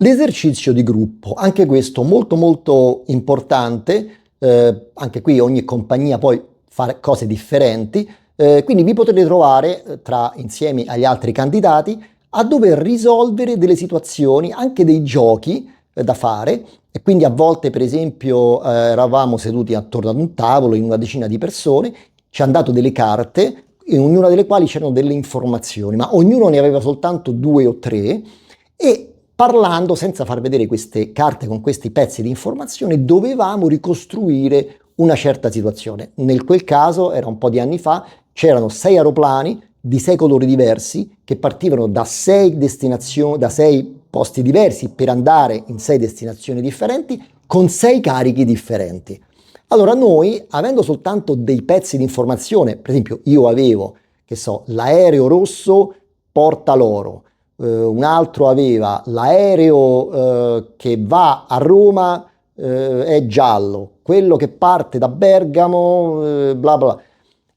L'esercizio di gruppo, anche questo molto molto importante, anche qui ogni compagnia poi fa cose differenti, quindi vi potrete trovare insieme agli altri candidati a dover risolvere delle situazioni, anche dei giochi da fare, e quindi a volte per esempio eravamo seduti attorno ad un tavolo in una decina di persone, ci hanno dato delle carte, in ognuna delle quali c'erano delle informazioni, ma ognuno ne aveva soltanto due o tre, e parlando, senza far vedere queste carte con questi pezzi di informazione, dovevamo ricostruire una certa situazione. Nel quel caso, era un po' di anni fa, c'erano 6 aeroplani di 6 colori diversi che partivano da 6 destinazioni, da 6 posti diversi per andare in 6 destinazioni differenti con 6 carichi differenti. Allora noi, avendo soltanto dei pezzi di informazione, per esempio io avevo, che so, l'aereo rosso porta l'oro, un altro aveva l'aereo che va a Roma è giallo, quello che parte da Bergamo bla bla.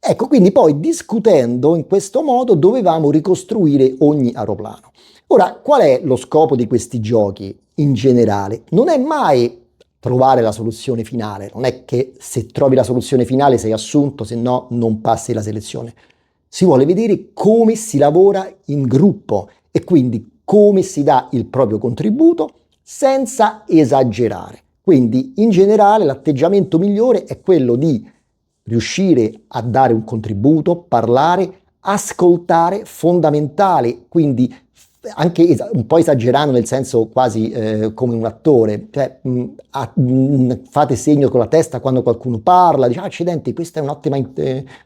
Ecco, quindi poi discutendo in questo modo dovevamo ricostruire ogni aeroplano. Ora, qual è lo scopo di questi giochi in generale? Non è mai trovare la soluzione finale, non è che se trovi la soluzione finale sei assunto, se no non passi la selezione. Si vuole vedere come si lavora in gruppo e quindi come si dà il proprio contributo senza esagerare. Quindi in generale l'atteggiamento migliore è quello di riuscire a dare un contributo, parlare, ascoltare, fondamentale, quindi anche un po' esagerando nel senso quasi come un attore, cioè fate segno con la testa quando qualcuno parla, dice accidenti, questa è un'ottima,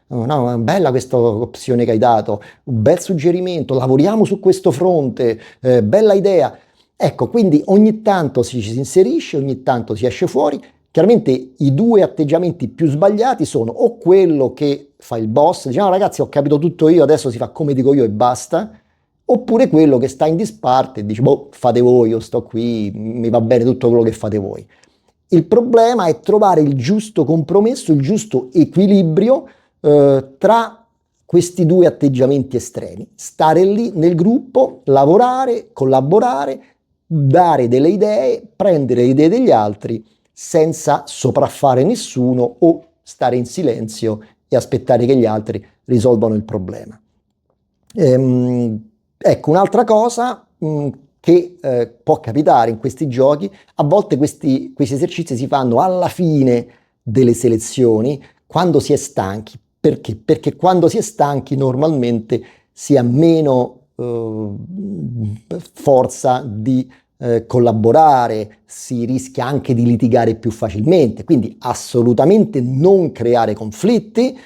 no, bella questa opzione che hai dato, un bel suggerimento, lavoriamo su questo fronte, bella idea. Ecco, quindi ogni tanto si inserisce, ogni tanto si esce fuori. Chiaramente i due atteggiamenti più sbagliati sono o quello che fa il boss, dice no ragazzi ho capito tutto io, adesso si fa come dico io e basta, oppure quello che sta in disparte e dice boh fate voi, io sto qui, mi va bene tutto quello che fate voi. Il problema è trovare il giusto compromesso, il giusto equilibrio tra questi due atteggiamenti estremi, stare lì nel gruppo, lavorare, collaborare, dare delle idee, prendere le idee degli altri senza sopraffare nessuno o stare in silenzio e aspettare che gli altri risolvano il problema. Ecco, un'altra cosa che può capitare in questi giochi, a volte questi esercizi si fanno alla fine delle selezioni, quando si è stanchi. Perché? Perché quando si è stanchi normalmente si ha meno forza di collaborare, si rischia anche di litigare più facilmente, quindi assolutamente non creare conflitti,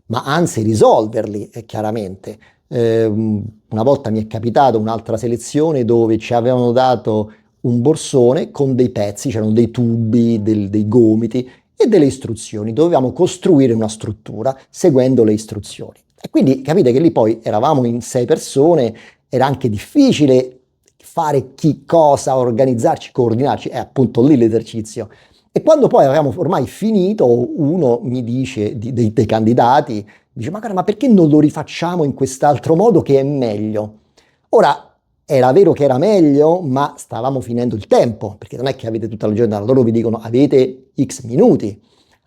ma anzi risolverli, chiaramente. Una volta mi è capitato un'altra selezione dove ci avevano dato un borsone con dei pezzi, c'erano dei tubi, dei gomiti e delle istruzioni. Dovevamo costruire una struttura seguendo le istruzioni. E quindi capite che lì poi eravamo in 6 persone, era anche difficile fare chi cosa, organizzarci, coordinarci, è appunto lì l'esercizio. E quando poi avevamo ormai finito, uno mi dice, dei candidati, dice, ma perché non lo rifacciamo in quest'altro modo che è meglio? Ora, era vero che era meglio, ma stavamo finendo il tempo, perché non è che avete tutta la giornata, loro vi dicono avete X minuti.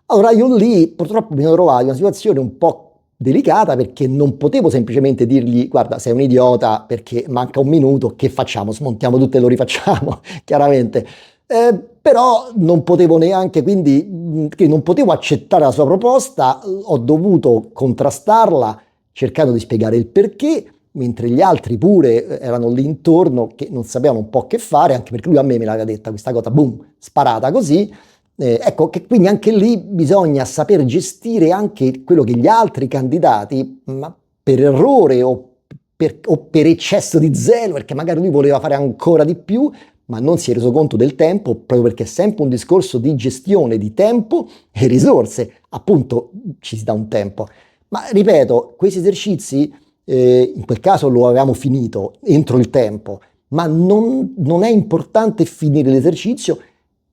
Allora io lì purtroppo mi sono trovato in una situazione un po' delicata perché non potevo semplicemente dirgli guarda sei un idiota perché manca un minuto, che facciamo? Smontiamo tutto e lo rifacciamo, chiaramente. Però non potevo neanche, quindi che non potevo accettare la sua proposta, ho dovuto contrastarla cercando di spiegare il perché, mentre gli altri pure erano lì intorno che non sapevano un po' che fare, anche perché lui a me l'aveva detta questa cosa, boom, sparata così. Ecco che quindi anche lì bisogna saper gestire anche quello che gli altri candidati, ma per errore o per eccesso di zelo, perché magari lui voleva fare ancora di più, ma non si è reso conto del tempo, proprio perché è sempre un discorso di gestione di tempo e risorse. Appunto, ci si dà un tempo. Ma ripeto, questi esercizi, in quel caso lo avevamo finito entro il tempo, ma non è importante finire l'esercizio.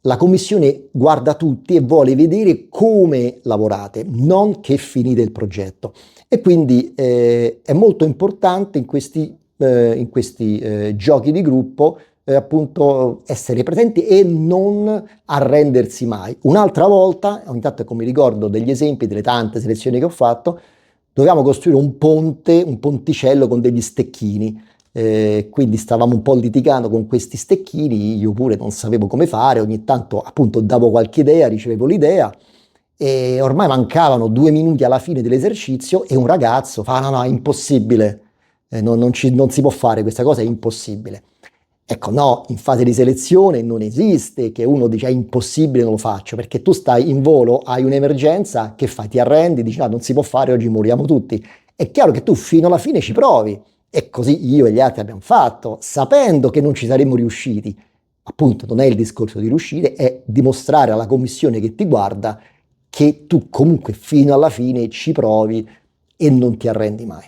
La commissione guarda tutti e vuole vedere come lavorate, non che finite il progetto. E quindi è molto importante in questi giochi di gruppo appunto essere presenti e non arrendersi mai. Un'altra volta, ogni tanto come ricordo degli esempi delle tante selezioni che ho fatto, dovevamo costruire un ponte, un ponticello con degli stecchini. Quindi stavamo un po' litigando con questi stecchini, io pure non sapevo come fare, ogni tanto appunto davo qualche idea, ricevevo l'idea e ormai mancavano 2 minuti alla fine dell'esercizio e un ragazzo fa no, no, è impossibile, non si può fare questa cosa, è impossibile. Ecco, no, in fase di selezione non esiste che uno dice è impossibile, non lo faccio, perché tu stai in volo, hai un'emergenza, che fai? Ti arrendi, dici no, non si può fare, oggi moriamo tutti. È chiaro che tu fino alla fine ci provi, e così io e gli altri abbiamo fatto, sapendo che non ci saremmo riusciti. Appunto, non è il discorso di riuscire, è dimostrare alla commissione che ti guarda che tu comunque fino alla fine ci provi e non ti arrendi mai.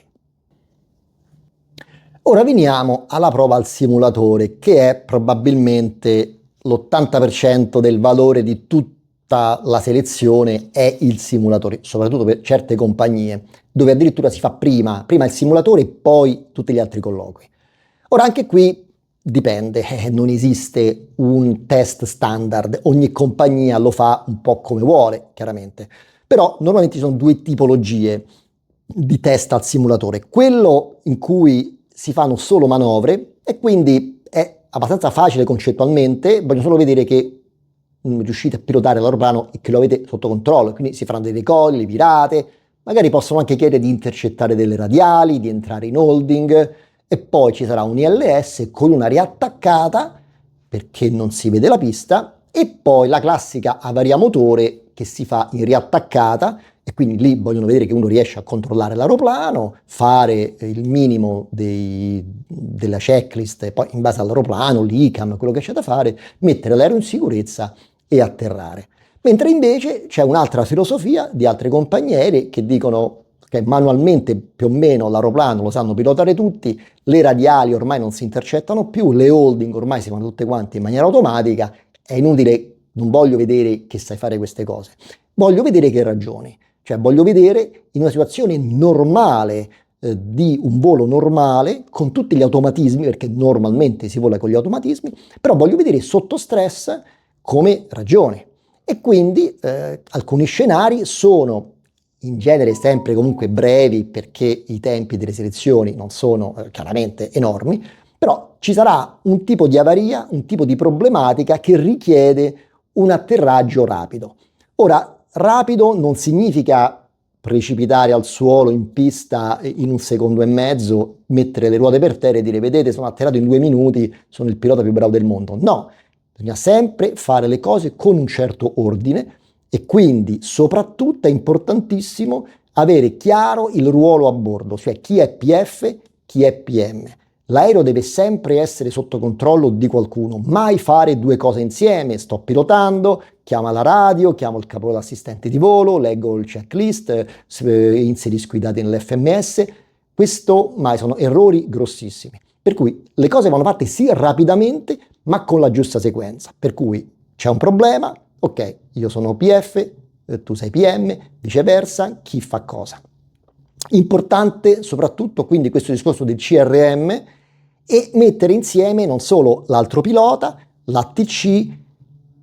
Ora veniamo alla prova al simulatore, che è probabilmente l'80% del valore di tutta la selezione è il simulatore, soprattutto per certe compagnie, dove addirittura si fa prima il simulatore e poi tutti gli altri colloqui. Ora anche qui dipende, non esiste un test standard, ogni compagnia lo fa un po' come vuole, chiaramente, però normalmente ci sono due tipologie di test al simulatore, quello in cui si fanno solo manovre e quindi è abbastanza facile concettualmente, voglio solo vedere che riuscite a pilotare l'aeroplano e che lo avete sotto controllo, quindi si faranno dei decolli, virate, magari possono anche chiedere di intercettare delle radiali, di entrare in holding e poi ci sarà un ILS con una riattaccata perché non si vede la pista e poi la classica avaria motore che si fa in riattaccata e quindi lì vogliono vedere che uno riesce a controllare l'aeroplano, fare il minimo della checklist e poi in base all'aeroplano, l'ICAM, quello che c'è da fare, mettere l'aereo in sicurezza e atterrare. Mentre invece c'è un'altra filosofia di altre compagnie aeree che dicono che manualmente più o meno l'aeroplano lo sanno pilotare tutti, le radiali ormai non si intercettano più, le holding ormai si fanno tutte quante in maniera automatica, è inutile, non voglio vedere che sai fare queste cose, voglio vedere che ragioni. Cioè voglio vedere in una situazione normale, di un volo normale, con tutti gli automatismi, perché normalmente si vola con gli automatismi, però voglio vedere sotto stress come ragioni. E quindi alcuni scenari sono in genere sempre comunque brevi, perché i tempi delle selezioni non sono chiaramente enormi, però ci sarà un tipo di avaria, un tipo di problematica che richiede un atterraggio rapido. Ora, rapido non significa precipitare al suolo in pista in 1 secondo e mezzo, mettere le ruote per terra e dire vedete sono atterrato in 2 minuti, sono il pilota più bravo del mondo. No, bisogna sempre fare le cose con un certo ordine e quindi soprattutto è importantissimo avere chiaro il ruolo a bordo, cioè chi è PF, chi è PM. L'aereo deve sempre essere sotto controllo di qualcuno, mai fare due cose insieme. Sto pilotando, chiama la radio, chiamo il capo dell'assistente di volo, leggo il checklist, inserisco i dati nell'FMS. Questo mai sono errori grossissimi. Per cui le cose vanno fatte sì rapidamente, ma con la giusta sequenza. Per cui c'è un problema, ok, io sono PF, tu sei PM, viceversa, chi fa cosa. Importante soprattutto quindi questo discorso del CRM e mettere insieme non solo l'altro pilota, l'ATC,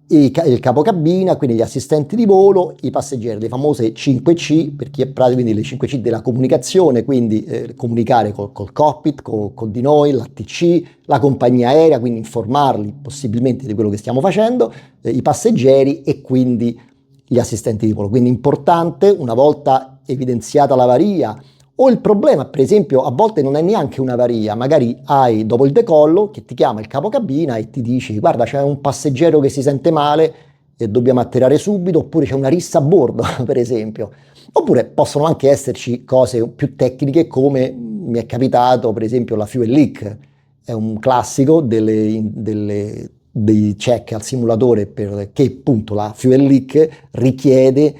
il capocabina, quindi gli assistenti di volo, i passeggeri, le famose 5C, per chi è pratico, quindi le 5C della comunicazione, quindi comunicare col cockpit, con di noi, l'ATC, la compagnia aerea, quindi informarli possibilmente di quello che stiamo facendo, i passeggeri e quindi gli assistenti di volo. Quindi importante, una volta evidenziata l'avaria o il problema, per esempio, a volte non è neanche un'avaria, magari hai dopo il decollo che ti chiama il capocabina e ti dici guarda c'è un passeggero che si sente male e dobbiamo atterrare subito, oppure c'è una rissa a bordo, per esempio. Oppure possono anche esserci cose più tecniche come mi è capitato, per esempio, la fuel leak. È un classico dei check al simulatore perché appunto la fuel leak richiede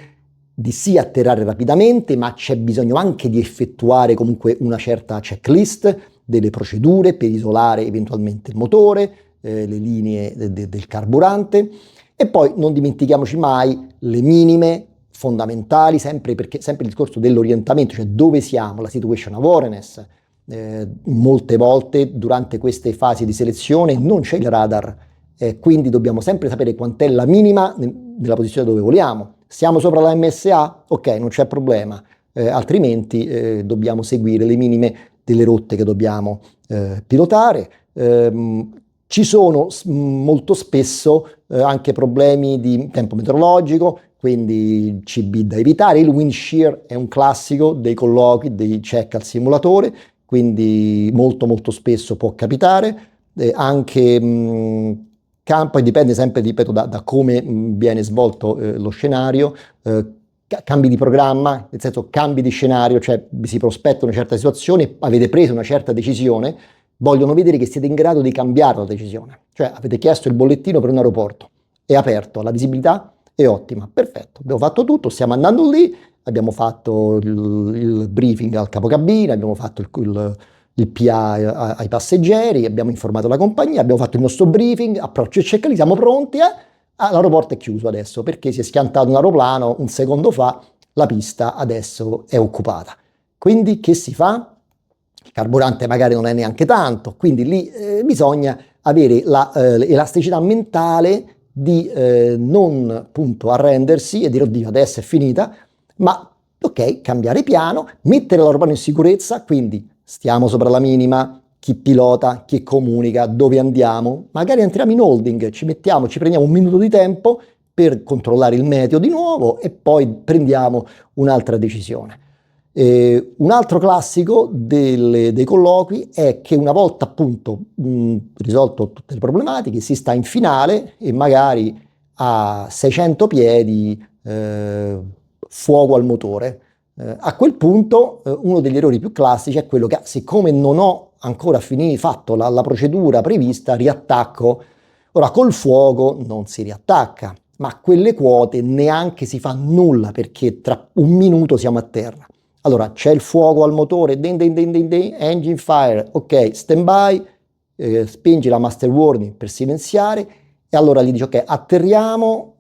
di sì atterrare rapidamente, ma c'è bisogno anche di effettuare comunque una certa checklist, delle procedure per isolare eventualmente il motore, le linee del carburante e poi non dimentichiamoci mai le minime fondamentali, sempre il discorso dell'orientamento, cioè dove siamo, la situation awareness, Molte volte durante queste fasi di selezione non c'è il radar, quindi dobbiamo sempre sapere quant'è la minima nella posizione dove voliamo. Siamo sopra la MSA? Ok, non c'è problema, altrimenti dobbiamo seguire le minime delle rotte che dobbiamo pilotare. Ci sono molto spesso anche problemi di tempo meteorologico, quindi CB da evitare. Il wind shear è un classico dei colloqui, dei check al simulatore, quindi molto spesso può capitare. Anche campo, e dipende sempre, ripeto, da come viene svolto lo scenario, cambi di programma, nel senso cambi di scenario, cioè si prospetta una certa situazione, avete preso una certa decisione, vogliono vedere che siete in grado di cambiare la decisione. Cioè avete chiesto il bollettino per un aeroporto, è aperto, la visibilità è ottima, perfetto, abbiamo fatto tutto, stiamo andando lì, abbiamo fatto il briefing al capocabina, abbiamo fatto il PA ai passeggeri, abbiamo informato la compagnia, abbiamo fatto il nostro briefing, approccio e check-in, siamo pronti, l'aeroporto è chiuso adesso perché si è schiantato un aeroplano un secondo fa, la pista adesso è occupata. Quindi che si fa? Il carburante magari non è neanche tanto, quindi lì bisogna avere l'elasticità mentale di non appunto arrendersi e dire oddio adesso è finita, ma ok, cambiare piano, mettere l'aeroplano in sicurezza, quindi stiamo sopra la minima, chi pilota, chi comunica, dove andiamo, magari entriamo in holding, ci prendiamo un minuto di tempo per controllare il meteo di nuovo e poi prendiamo un'altra decisione. Un altro classico dei colloqui è che una volta appunto risolto tutte le problematiche si sta in finale e magari a 600 piedi fuoco al motore. A quel punto uno degli errori più classici è quello che siccome non ho ancora fatto la procedura prevista, riattacco. Ora col fuoco non si riattacca, ma a quelle quote neanche si fa nulla perché tra un minuto siamo a terra. Allora c'è il fuoco al motore, engine fire, ok, stand by, spingi la master warning per silenziare e allora gli dici ok, atterriamo,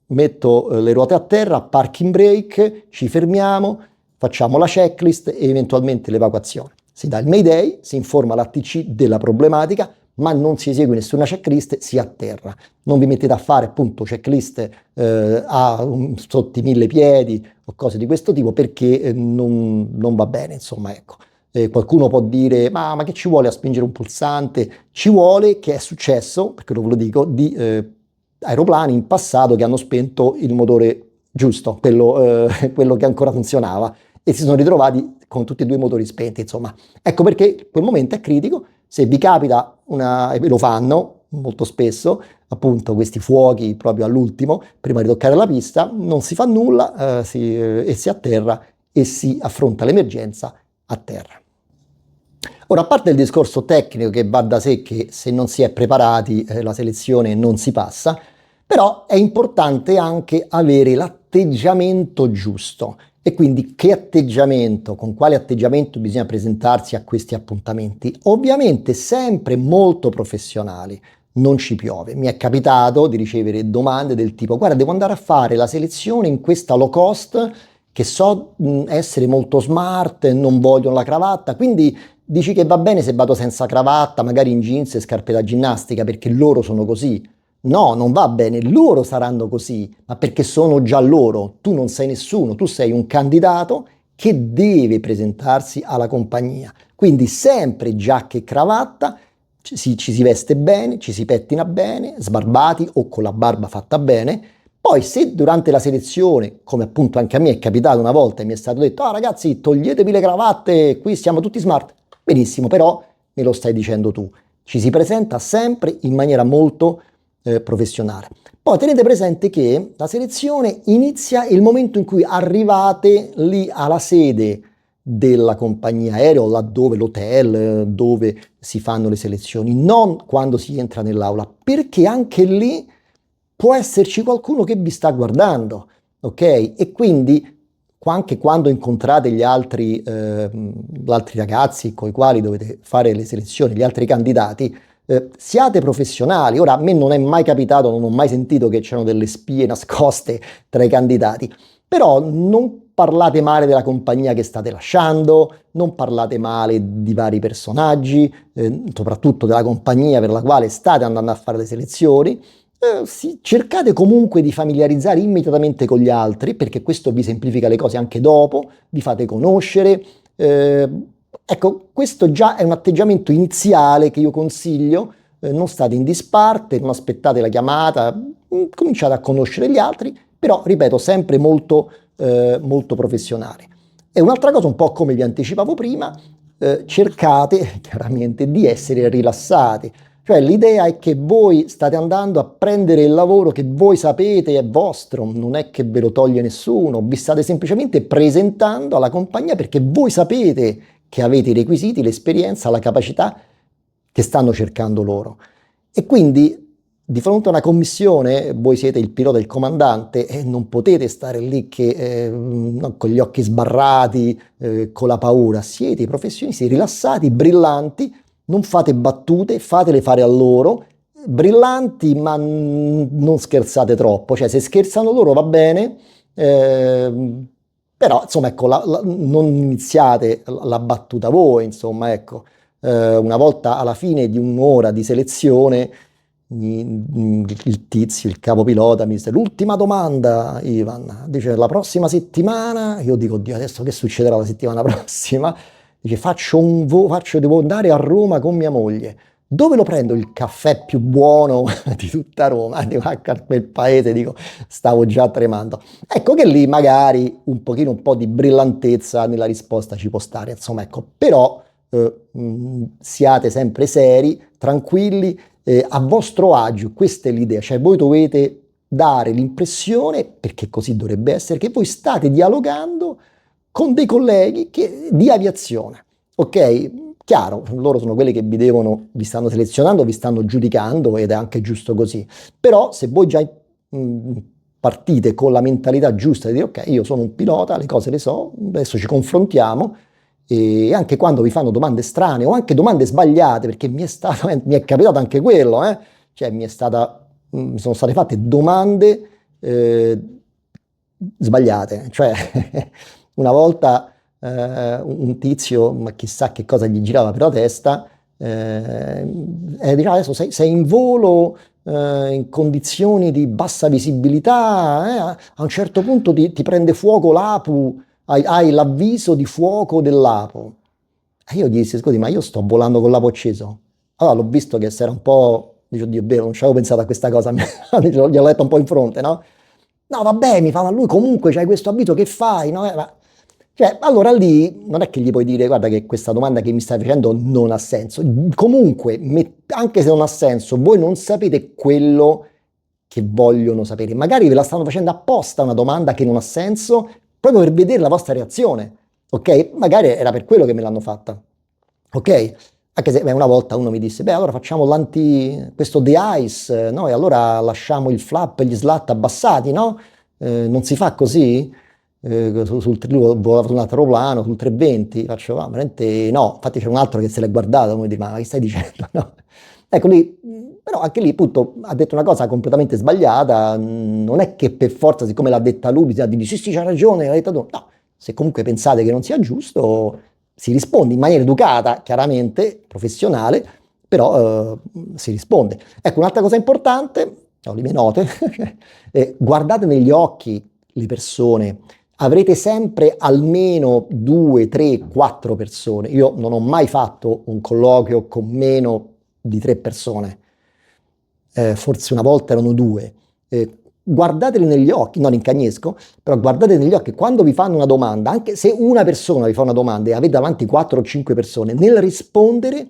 metto le ruote a terra, parking brake, ci fermiamo, facciamo la checklist e eventualmente l'evacuazione. Si dà il mayday, si informa l'ATC della problematica, ma non si esegue nessuna checklist, si atterra. Non vi mettete a fare appunto checklist sotto i 1000 piedi o cose di questo tipo perché non va bene, insomma, ecco. Qualcuno può dire ma che ci vuole a spingere un pulsante? Ci vuole, che è successo, perché ve lo dico, di aeroplani in passato che hanno spento il motore giusto, quello che ancora funzionava e si sono ritrovati con tutti e due i motori spenti, insomma. Ecco perché quel momento è critico. Se vi capita e lo fanno molto spesso, appunto questi fuochi proprio all'ultimo, prima di toccare la pista, non si fa nulla e si atterra e si affronta l'emergenza a terra. Ora, a parte il discorso tecnico che va da sé che se non si è preparati la selezione non si passa, però è importante anche avere l'atteggiamento giusto. E quindi con quale atteggiamento bisogna presentarsi a questi appuntamenti? Ovviamente sempre molto professionali, non ci piove. Mi è capitato di ricevere domande del tipo guarda, devo andare a fare la selezione in questa low cost che so essere molto smart, non vogliono la cravatta, quindi dici che va bene se vado senza cravatta, magari in jeans e scarpe da ginnastica perché loro sono così. No, non va bene, loro saranno così, ma perché sono già loro, tu non sei nessuno, tu sei un candidato che deve presentarsi alla compagnia. Quindi sempre giacca e cravatta, ci si veste bene, ci si pettina bene, sbarbati o con la barba fatta bene. Poi se durante la selezione, come appunto anche a me è capitato una volta e mi è stato detto ragazzi toglietevi le cravatte, qui siamo tutti smart, benissimo, però me lo stai dicendo tu. Ci si presenta sempre in maniera molto professionale. Poi tenete presente che la selezione inizia il momento in cui arrivate lì alla sede della compagnia aerea, laddove l'hotel, dove si fanno le selezioni, non quando si entra nell'aula, perché anche lì può esserci qualcuno che vi sta guardando, ok? E quindi anche quando incontrate gli altri ragazzi con i quali dovete fare le selezioni, gli altri candidati, siate professionali. Ora, a me non è mai capitato, non ho mai sentito che c'erano delle spie nascoste tra i candidati, però non parlate male della compagnia che state lasciando, non parlate male di vari personaggi, soprattutto della compagnia per la quale state andando a fare le selezioni. Cercate comunque di familiarizzare immediatamente con gli altri, perché questo vi semplifica le cose anche dopo, vi fate conoscere. Ecco, questo già è un atteggiamento iniziale che io consiglio. Non state in disparte, non aspettate la chiamata, cominciate a conoscere gli altri, però ripeto, sempre molto professionali. E un'altra cosa, un po' come vi anticipavo prima, cercate chiaramente di essere rilassati. Cioè l'idea è che voi state andando a prendere il lavoro che voi sapete è vostro, non è che ve lo toglie nessuno, vi state semplicemente presentando alla compagnia perché voi sapete che avete i requisiti, l'esperienza, la capacità che stanno cercando loro. E quindi di fronte a una commissione, voi siete il pilota e il comandante e non potete stare lì con gli occhi sbarrati, con la paura. Siete i professionisti rilassati, brillanti, non fate battute, fatele fare a loro, brillanti ma non scherzate troppo, cioè se scherzano loro va bene, però insomma ecco, non iniziate la battuta voi, insomma ecco. Una volta alla fine di un'ora di selezione il tizio, il capopilota mi disse l'ultima domanda Ivan, dice la prossima settimana, io dico oddio adesso che succederà la settimana prossima, dice devo andare a Roma con mia moglie, dove lo prendo il caffè più buono di tutta Roma? Dico a quel paese, dico stavo già tremando, ecco che lì magari un po' di brillantezza nella risposta ci può stare, insomma ecco, però siate sempre seri, tranquilli, a vostro agio, questa è l'idea, cioè voi dovete dare l'impressione, perché così dovrebbe essere, che voi state dialogando con dei colleghi di aviazione, ok? Chiaro, loro sono quelli che vi stanno selezionando, vi stanno giudicando ed è anche giusto così, però se voi già partite con la mentalità giusta di dire ok, io sono un pilota, le cose le so, adesso ci confrontiamo, e anche quando vi fanno domande strane o anche domande sbagliate, perché mi è capitato anche quello, cioè mi sono state fatte domande sbagliate, cioè una volta un tizio, ma chissà che cosa gli girava per la testa, diceva adesso sei in volo in condizioni di bassa visibilità, a un certo punto ti prende fuoco l'APU, hai l'avviso di fuoco dell'APU. E io gli dissi, scusi, ma io sto volando con l'APU acceso. Allora l'ho visto che si era un po', dice, oddio, vero, non ci avevo pensato a questa cosa, gliel'ho letto un po' in fronte, no? No, vabbè, mi fa, ma lui comunque c'hai questo avviso, che fai? No? Cioè, allora lì non è che gli puoi dire, guarda che questa domanda che mi stai facendo non ha senso. Comunque, anche se non ha senso, voi non sapete quello che vogliono sapere. Magari ve la stanno facendo apposta una domanda che non ha senso, proprio per vedere la vostra reazione, ok? Magari era per quello che me l'hanno fatta, ok? Anche se una volta uno mi disse, beh, allora facciamo questo de-ice, no? E allora lasciamo il flap e gli slat abbassati, no? Non si fa così? Lui volava su un altro plano, sul 320, faccio, veramente no. Infatti c'è un altro che se l'è guardato, come dire, ma che stai dicendo? No? Ecco lì, però anche lì appunto ha detto una cosa completamente sbagliata, non è che per forza, siccome l'ha detta lui, bisogna dire sì, c'ha ragione, l'ha detta tu. No, se comunque pensate che non sia giusto, si risponde in maniera educata, chiaramente, professionale, però si risponde. Ecco, un'altra cosa importante, ho le mie note, guardate negli occhi le persone, avrete sempre almeno 2, 3, 4 persone. Io non ho mai fatto un colloquio con meno di 3 persone, forse una volta erano 2. Guardateli negli occhi, non incagnesco, però guardate negli occhi quando vi fanno una domanda, anche se una persona vi fa una domanda e avete davanti 4 o 5 persone, nel rispondere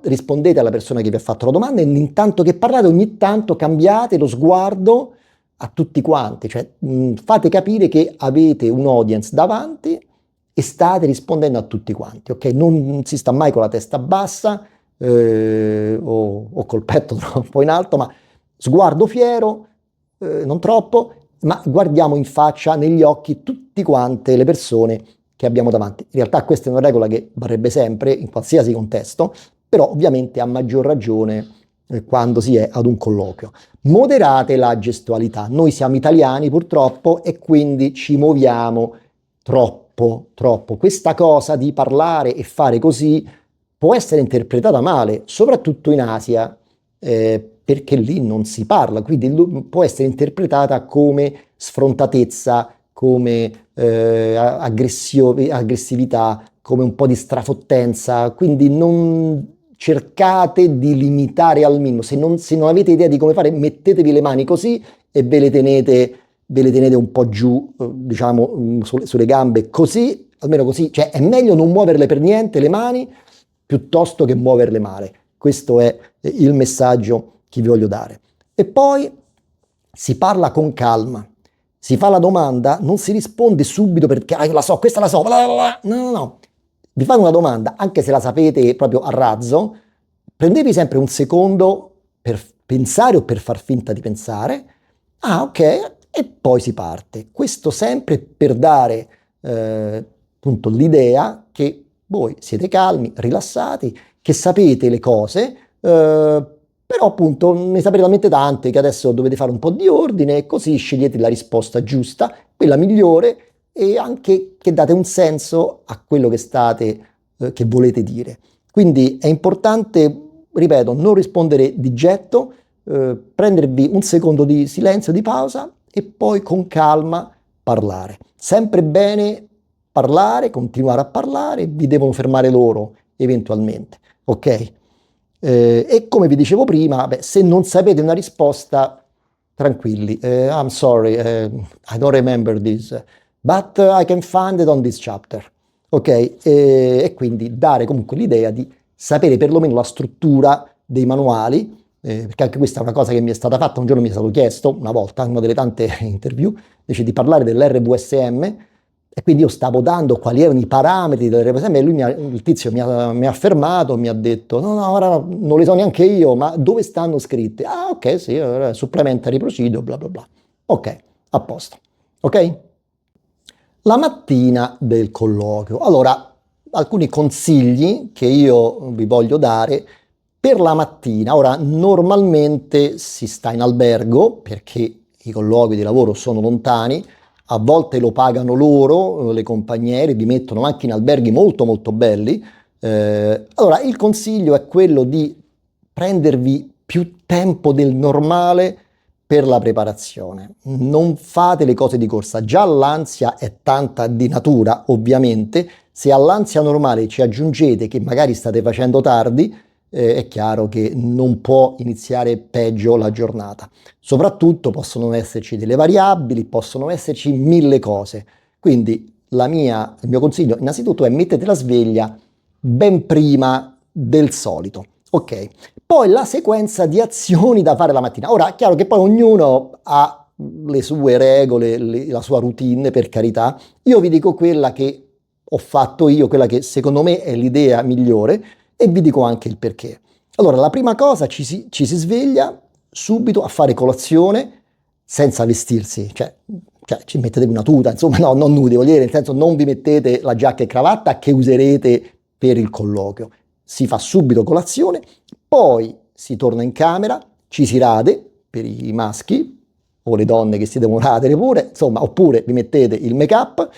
rispondete alla persona che vi ha fatto la domanda e intanto che parlate ogni tanto cambiate lo sguardo a tutti quanti, cioè fate capire che avete un audience davanti e state rispondendo a tutti quanti, ok? Non si sta mai con la testa bassa o col petto troppo in alto, ma sguardo fiero, non troppo, ma guardiamo in faccia, negli occhi, tutti quante le persone che abbiamo davanti. In realtà questa è una regola che varrebbe sempre, in qualsiasi contesto, però ovviamente a maggior ragione quando si è ad un colloquio. Moderate la gestualità. Noi siamo italiani purtroppo e quindi ci muoviamo troppo, troppo. Questa cosa di parlare e fare così può essere interpretata male, soprattutto in Asia, perché lì non si parla, quindi può essere interpretata come sfrontatezza, come aggressività, come un po' di strafottenza, quindi non cercate di limitare al minimo. Se non avete idea di come fare, mettetevi le mani così e ve le tenete un po' giù, diciamo, sulle gambe, così, almeno così, cioè è meglio non muoverle per niente le mani piuttosto che muoverle male. Questo è il messaggio che vi voglio dare. E poi si parla con calma. Si fa la domanda, non si risponde subito perché io la so, questa la so, bla bla bla. No, no, no. Vi fate una domanda, anche se la sapete proprio a razzo, prendetevi sempre un secondo per pensare o per far finta di pensare. Ah, ok, e poi si parte. Questo sempre per dare appunto l'idea che voi siete calmi, rilassati, che sapete le cose, però appunto ne sapete talmente tante che adesso dovete fare un po' di ordine e così scegliete la risposta giusta, quella migliore e anche che date un senso a quello che volete dire. Quindi è importante, ripeto, non rispondere di getto, prendervi un secondo di silenzio, di pausa e poi con calma parlare. Sempre bene parlare, continuare a parlare, vi devono fermare loro eventualmente, ok? E come vi dicevo prima, se non sapete una risposta, tranquilli, I'm sorry, I don't remember this, but I can find it on this chapter, ok? E quindi dare comunque l'idea di sapere perlomeno la struttura dei manuali, perché anche questa è una cosa che mi è stata fatta, un giorno mi è stato chiesto, una volta, in una delle tante interview, invece di parlare dell'RVSM, e quindi io stavo dando quali erano i parametri dell'RVSM e il tizio mi ha fermato, mi ha detto, no, ora non li so neanche io, ma dove stanno scritti? Ah, ok, sì, supplementary procedure, bla bla bla. Ok, a posto. Ok? La mattina del colloquio. Allora, alcuni consigli che io vi voglio dare per la mattina. Ora, normalmente si sta in albergo perché i colloqui di lavoro sono lontani, a volte lo pagano loro, le compagnie, vi mettono anche in alberghi molto molto belli. Allora, il consiglio è quello di prendervi più tempo del normale per la preparazione. Non fate le cose di corsa. Già l'ansia è tanta di natura, ovviamente. Se all'ansia normale ci aggiungete che magari state facendo tardi, è chiaro che non può iniziare peggio la giornata. Soprattutto possono esserci delle variabili, possono esserci mille cose. Quindi il mio consiglio innanzitutto è mettete la sveglia ben prima del solito. Ok, poi la sequenza di azioni da fare la mattina. Ora, è chiaro che poi ognuno ha le sue regole, la sua routine, per carità. Io vi dico quella che ho fatto io, quella che secondo me è l'idea migliore e vi dico anche il perché. Allora, la prima cosa, ci si sveglia subito a fare colazione senza vestirsi, cioè ci mettete una tuta, insomma, no, non nudi, voglio dire, nel senso non vi mettete la giacca e cravatta che userete per il colloquio. Si fa subito colazione, poi si torna in camera, ci si rade per i maschi o le donne che si devono radere pure, insomma, oppure vi mettete il make-up,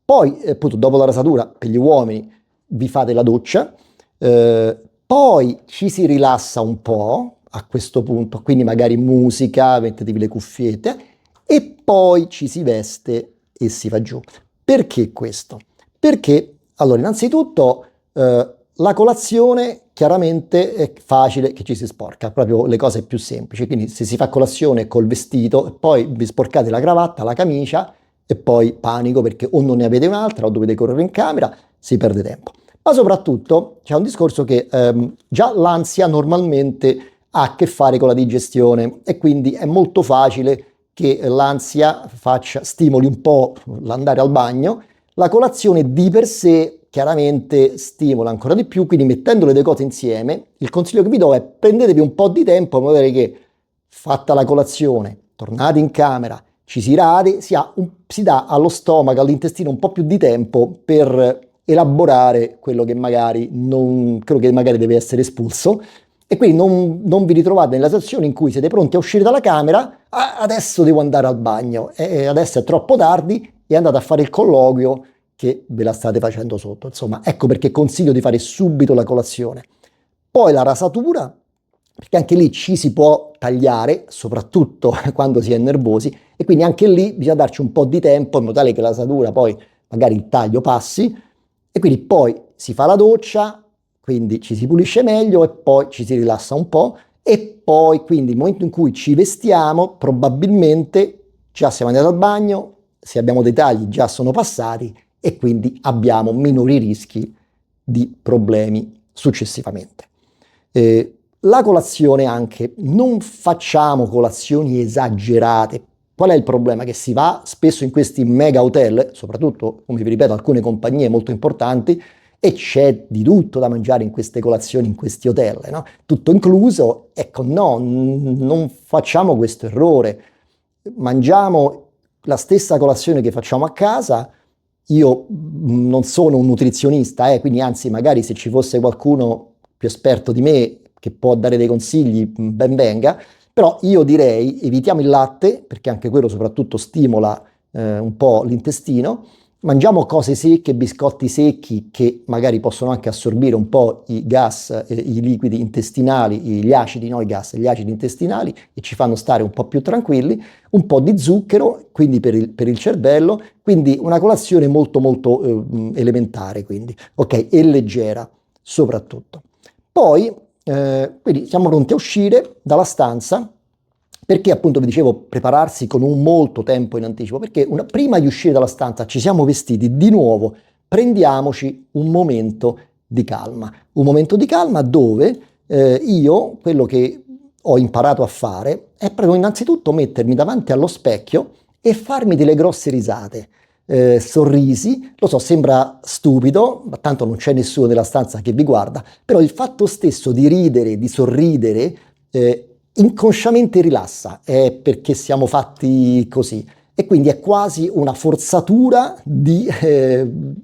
poi appunto dopo la rasatura per gli uomini vi fate la doccia, poi ci si rilassa un po' a questo punto, quindi magari musica, mettetevi le cuffiette e poi ci si veste e si va giù. Perché questo? Perché, allora, innanzitutto la colazione chiaramente è facile che ci si sporca, proprio le cose più semplici, quindi se si fa colazione col vestito, poi vi sporcate la cravatta, la camicia e poi panico perché o non ne avete un'altra o dovete correre in camera, si perde tempo. Ma soprattutto c'è un discorso che già l'ansia normalmente ha a che fare con la digestione e quindi è molto facile che l'ansia stimoli un po' l'andare al bagno. La colazione di per sé chiaramente stimola ancora di più, quindi mettendo le due cose insieme, il consiglio che vi do è prendetevi un po' di tempo in modo che fatta la colazione, tornate in camera, ci si rade, si dà allo stomaco, all'intestino un po' più di tempo per elaborare quello che magari deve essere espulso. E quindi non vi ritrovate nella situazione in cui siete pronti a uscire dalla camera, adesso devo andare al bagno, e adesso è troppo tardi e andate a fare il colloquio che ve la state facendo sotto. Insomma, ecco perché consiglio di fare subito la colazione. Poi la rasatura, perché anche lì ci si può tagliare, soprattutto quando si è nervosi, e quindi anche lì bisogna darci un po' di tempo in modo tale che la rasatura poi magari il taglio passi, e quindi poi si fa la doccia, quindi ci si pulisce meglio e poi ci si rilassa un po', e poi quindi il momento in cui ci vestiamo probabilmente già siamo andati al bagno, se abbiamo dei tagli già sono passati e quindi abbiamo minori rischi di problemi successivamente. La colazione anche, non facciamo colazioni esagerate. Qual è il problema? Che si va spesso in questi mega hotel, soprattutto, come vi ripeto, alcune compagnie molto importanti, e c'è di tutto da mangiare in queste colazioni, in questi hotel, no? Tutto incluso. Ecco, no, non facciamo questo errore. Mangiamo la stessa colazione che facciamo a casa. Io non sono un nutrizionista, quindi anzi magari se ci fosse qualcuno più esperto di me che può dare dei consigli, ben venga, però io direi evitiamo il latte, perché anche quello soprattutto stimola un po' l'intestino, mangiamo cose secche, biscotti secchi che magari possono anche assorbire un po' i gas, i liquidi intestinali, gli acidi, no i gas, gli acidi intestinali, e ci fanno stare un po' più tranquilli, un po' di zucchero, quindi per il cervello, quindi una colazione molto molto elementare, quindi, ok, e leggera soprattutto. Poi, quindi siamo pronti a uscire dalla stanza, perché appunto vi dicevo prepararsi con un molto tempo in anticipo, perché prima di uscire dalla stanza ci siamo vestiti di nuovo, prendiamoci un momento di calma dove io quello che ho imparato a fare è proprio innanzitutto mettermi davanti allo specchio e farmi delle grosse risate. Sorrisi, lo so, sembra stupido, ma tanto non c'è nessuno nella stanza che vi guarda, però il fatto stesso di ridere, di sorridere, inconsciamente rilassa, è perché siamo fatti così. E quindi è quasi una forzatura di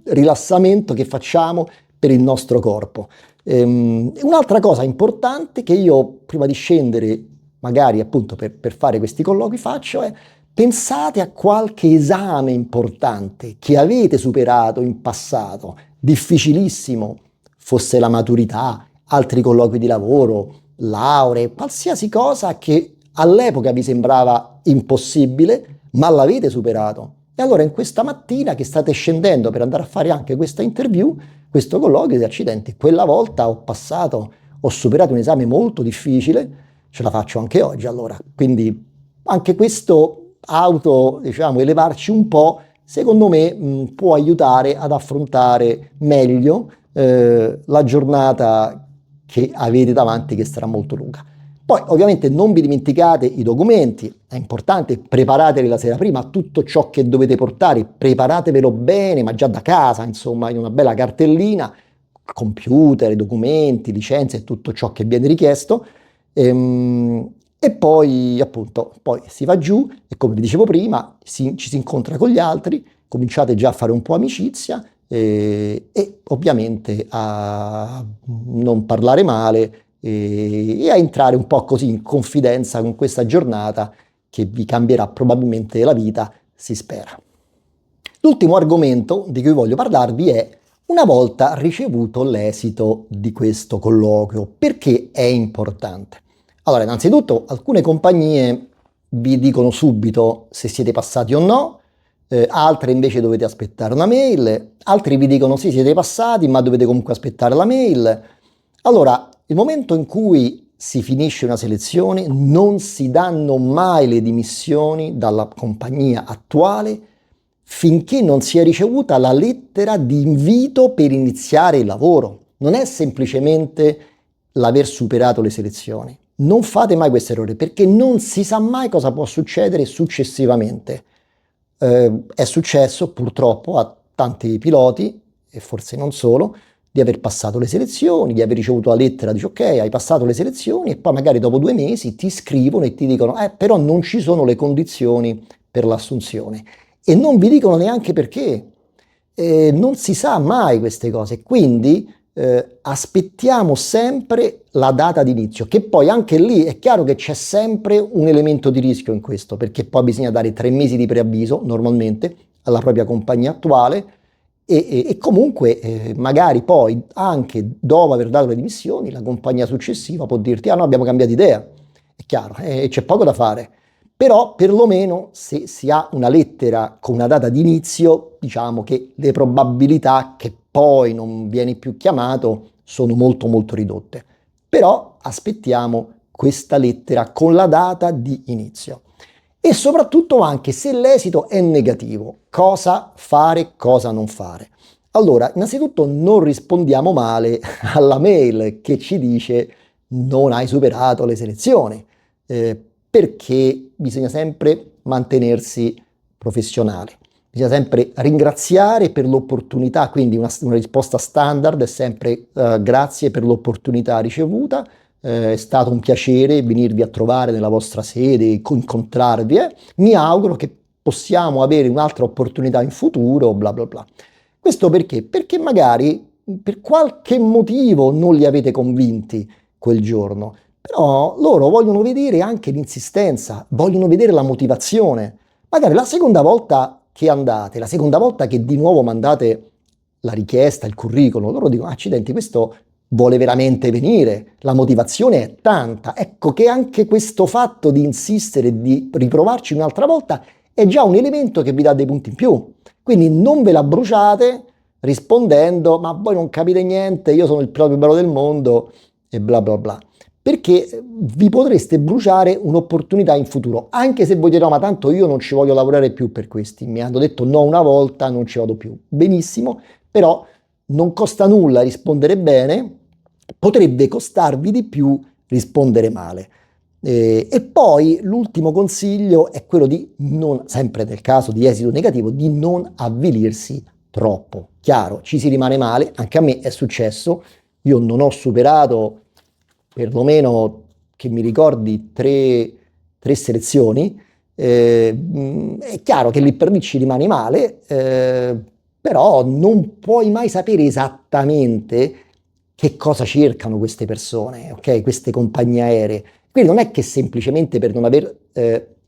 rilassamento che facciamo per il nostro corpo. Un'altra cosa importante che io prima di scendere, magari appunto per fare questi colloqui faccio è: pensate a qualche esame importante che avete superato in passato, difficilissimo, fosse la maturità, altri colloqui di lavoro, lauree, qualsiasi cosa che all'epoca vi sembrava impossibile, ma l'avete superato. E allora in questa mattina che state scendendo per andare a fare anche questa interview, questo colloquio di accidenti, quella volta ho superato un esame molto difficile, ce la faccio anche oggi allora. Quindi anche questo diciamo, elevarci un po', secondo me può aiutare ad affrontare meglio la giornata che avete davanti, che sarà molto lunga. Poi ovviamente non vi dimenticate i documenti, è importante, preparateli la sera prima, tutto ciò che dovete portare, preparatevelo bene, ma già da casa, insomma, in una bella cartellina, computer, documenti, licenze e tutto ciò che viene richiesto. E poi appunto, poi si va giù e come vi dicevo prima, ci si incontra con gli altri, cominciate già a fare un po' amicizia e ovviamente a non parlare male e a entrare un po' così in confidenza con questa giornata che vi cambierà probabilmente la vita, si spera. L'ultimo argomento di cui voglio parlarvi è: una volta ricevuto l'esito di questo colloquio, perché è importante? Allora, innanzitutto, alcune compagnie vi dicono subito se siete passati o no, altre invece dovete aspettare una mail, altri vi dicono sì, siete passati, ma dovete comunque aspettare la mail. Allora, il momento in cui si finisce una selezione, non si danno mai le dimissioni dalla compagnia attuale finché non sia ricevuta la lettera di invito per iniziare il lavoro. Non è semplicemente l'aver superato le selezioni. Non fate mai questo errore, perché non si sa mai cosa può succedere successivamente. È successo purtroppo a tanti piloti, e forse non solo, di aver passato le selezioni, di aver ricevuto la lettera, dice ok, hai passato le selezioni, e poi magari dopo 2 mesi ti scrivono e ti dicono però non ci sono le condizioni per l'assunzione, e non vi dicono neanche perché. non si sa mai queste cose, quindi aspettiamo sempre la data di inizio, che poi anche lì è chiaro che c'è sempre un elemento di rischio in questo, perché poi bisogna dare 3 mesi di preavviso normalmente alla propria compagnia attuale e comunque magari poi anche dopo aver dato le dimissioni la compagnia successiva può dirti ah no abbiamo cambiato idea, è chiaro, c'è poco da fare. Però perlomeno se si ha una lettera con una data di inizio, diciamo che le probabilità che poi non vieni più chiamato sono molto molto ridotte. Però aspettiamo questa lettera con la data di inizio. E soprattutto anche se l'esito è negativo, cosa fare, cosa non fare. Allora, innanzitutto non rispondiamo male alla mail che ci dice non hai superato le selezioni. Perché bisogna sempre mantenersi professionali, bisogna sempre ringraziare per l'opportunità, quindi una risposta standard è sempre grazie per l'opportunità ricevuta, è stato un piacere venirvi a trovare nella vostra sede, incontrarvi, mi auguro che possiamo avere un'altra opportunità in futuro, bla bla bla. Questo perché? Perché magari per qualche motivo non li avete convinti quel giorno. Però loro vogliono vedere anche l'insistenza, vogliono vedere la motivazione. Magari la seconda volta che andate, la seconda volta che di nuovo mandate la richiesta, il curriculum, loro dicono, accidenti, questo vuole veramente venire, la motivazione è tanta. Ecco che anche questo fatto di insistere, di riprovarci un'altra volta, è già un elemento che vi dà dei punti in più. Quindi non ve la bruciate rispondendo, ma voi non capite niente, io sono il pilota più bello del mondo e bla bla bla perché vi potreste bruciare un'opportunità in futuro, anche se voi direte no, ma tanto io non ci voglio lavorare più per questi, mi hanno detto no una volta, non ci vado più. Benissimo, però non costa nulla rispondere bene, potrebbe costarvi di più rispondere male. E poi l'ultimo consiglio è quello di non, sempre nel caso di esito negativo, di non avvilirsi troppo. Chiaro, ci si rimane male, anche a me è successo, io non ho superato perlomeno che mi ricordi tre selezioni, è chiaro che lì per lì ci rimani male, però non puoi mai sapere esattamente che cosa cercano queste persone, ok? Queste compagnie aeree. Quindi non è che semplicemente per non aver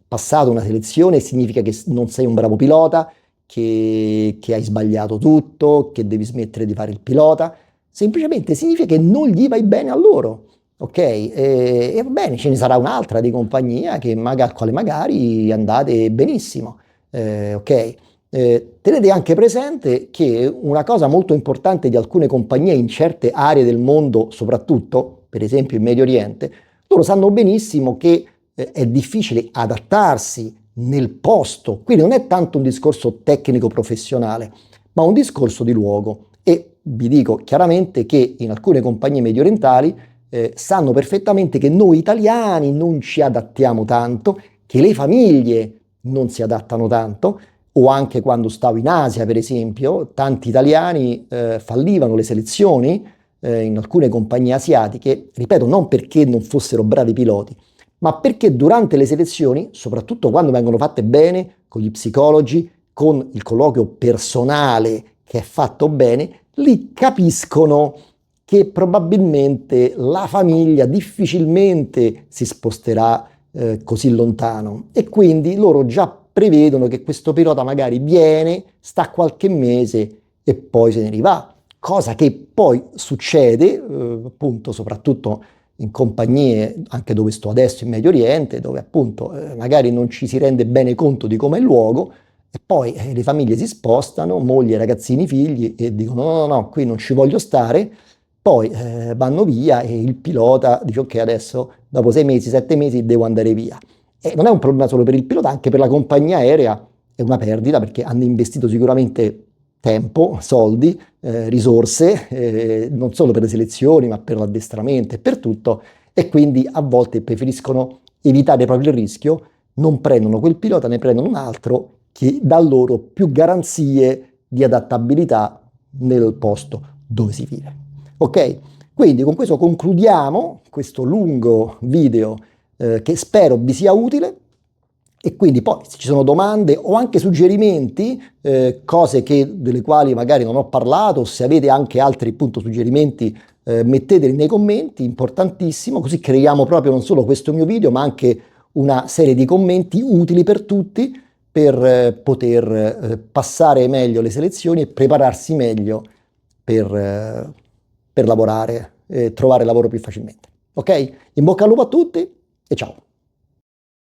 passato una selezione significa che non sei un bravo pilota, che hai sbagliato tutto, che devi smettere di fare il pilota, semplicemente significa che non gli vai bene a loro. Ok, e va bene, ce ne sarà un'altra di compagnia al quale magari andate benissimo. Ok, tenete anche presente che una cosa molto importante di alcune compagnie in certe aree del mondo, soprattutto per esempio in Medio Oriente, loro sanno benissimo che è difficile adattarsi nel posto, quindi non è tanto un discorso tecnico professionale, ma un discorso di luogo. E vi dico chiaramente che in alcune compagnie medio orientali sanno perfettamente che noi italiani non ci adattiamo tanto, che le famiglie non si adattano tanto, o anche quando stavo in Asia, per esempio, tanti italiani fallivano le selezioni in alcune compagnie asiatiche, ripeto, non perché non fossero bravi piloti, ma perché durante le selezioni, soprattutto quando vengono fatte bene, con gli psicologi, con il colloquio personale che è fatto bene, lì capiscono che probabilmente la famiglia difficilmente si sposterà così lontano e quindi loro già prevedono che questo pilota magari viene, sta qualche mese e poi se ne riva, cosa che poi succede appunto soprattutto in compagnie anche dove sto adesso in Medio Oriente, dove appunto magari non ci si rende bene conto di com'è il luogo e poi le famiglie si spostano, moglie, ragazzini, figli e dicono no, no, no, qui non ci voglio stare, poi vanno via e il pilota dice ok, adesso dopo 6 mesi, 7 mesi devo andare via. E non è un problema solo per il pilota, anche per la compagnia aerea è una perdita perché hanno investito sicuramente tempo, soldi, risorse, non solo per le selezioni, ma per l'addestramento e per tutto, e quindi a volte preferiscono evitare proprio il rischio, non prendono quel pilota, ne prendono un altro che dà loro più garanzie di adattabilità nel posto dove si vive. Ok? Quindi con questo concludiamo questo lungo video che spero vi sia utile. E quindi poi se ci sono domande o anche suggerimenti, cose delle quali magari non ho parlato, se avete anche altri appunto suggerimenti, metteteli nei commenti, importantissimo, così creiamo proprio non solo questo mio video, ma anche una serie di commenti utili per tutti per poter passare meglio le selezioni e prepararsi meglio per lavorare e trovare lavoro più facilmente. Ok? In bocca al lupo a tutti e ciao!